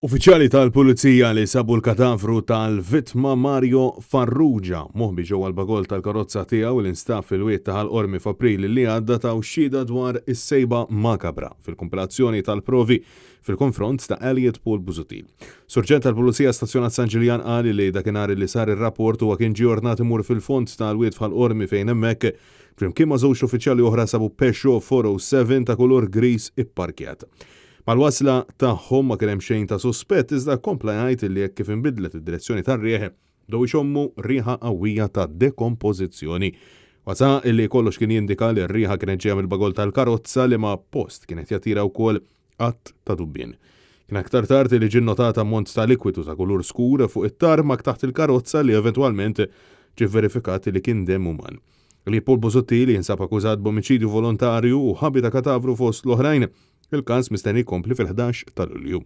Uffiċjali tal-Pulizija li sabu l-kadavru tal-vittma Mario Farrugia moħbi ġewwa l-bagol tal-karozza tiegħu li nstab fil-wiet ta' Ormi f'April li għadda ta' xhieda dwar is-sejba makabra fil-kompilazzjoni tal-provi fil-konfront ta' Elliot Paul Busuttil. Surġent tal-Pulizija stazzjonat San Ġiljan qal li dakinhar li sar ir-rapport huwa kien ġurnat imur fil-fond tal-wiet bħal-Ormi fejn hemmhekk flimkien ma' żewġ uffiċjali oħra sabu Peugeot 407 ta' kulur gris ipparkjat. Mal-wasla tagħhom ma kien hemm xejn ta' suspett iżda kompla jgħid li jekk kif inbidlet id-direzzjoni tar-rieħ dew ixommu riħa qawwija ta' dekompożizzjoni. Wasa illi kollox kien jindika li r-riħa kienet ġejja mill-bagol tal-karozza li ma' post kienet jatira wkoll qatt ta' dubbien. Kien aktar tard li ġie nnotata ammont ta' likwidu ta' kulur skur fuq it-tarmak taħt il-karozza li eventwalment ġie verifikat li kien demm uman. Li Paul Busuttil jinsab akkużat b'omiċidju volontarju u ħabi ta' kadavru fost l-oħrajn. Il-każ mistenni jkompli fil-11 ta' Lulju.